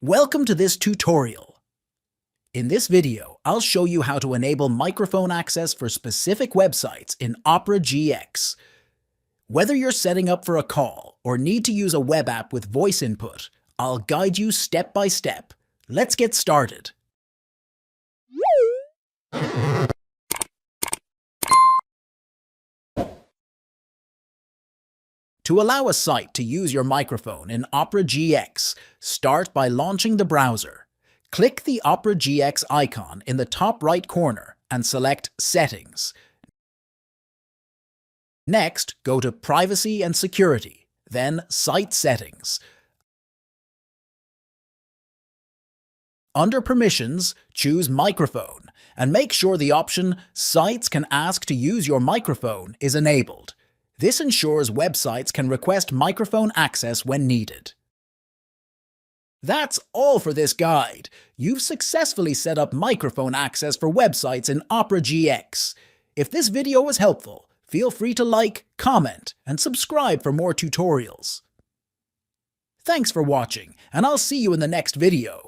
Welcome to this tutorial. In this video, I'll show you how to enable microphone access for specific websites in Opera GX. Whether you're setting up for a call or need to use a web app with voice input, I'll guide you step by step. Let's get started. To allow a site to use your microphone in Opera GX, start by launching the browser. Click the Opera GX icon in the top right corner and select Settings. Next, go to Privacy and Security, then Site Settings. Under Permissions, choose Microphone and make sure the option Sites can ask to use your microphone is enabled. This ensures websites can request microphone access when needed. That's all for this guide. You've successfully set up microphone access for websites in Opera GX. If this video was helpful, feel free to like, comment, and subscribe for more tutorials. Thanks for watching, and I'll see you in the next video.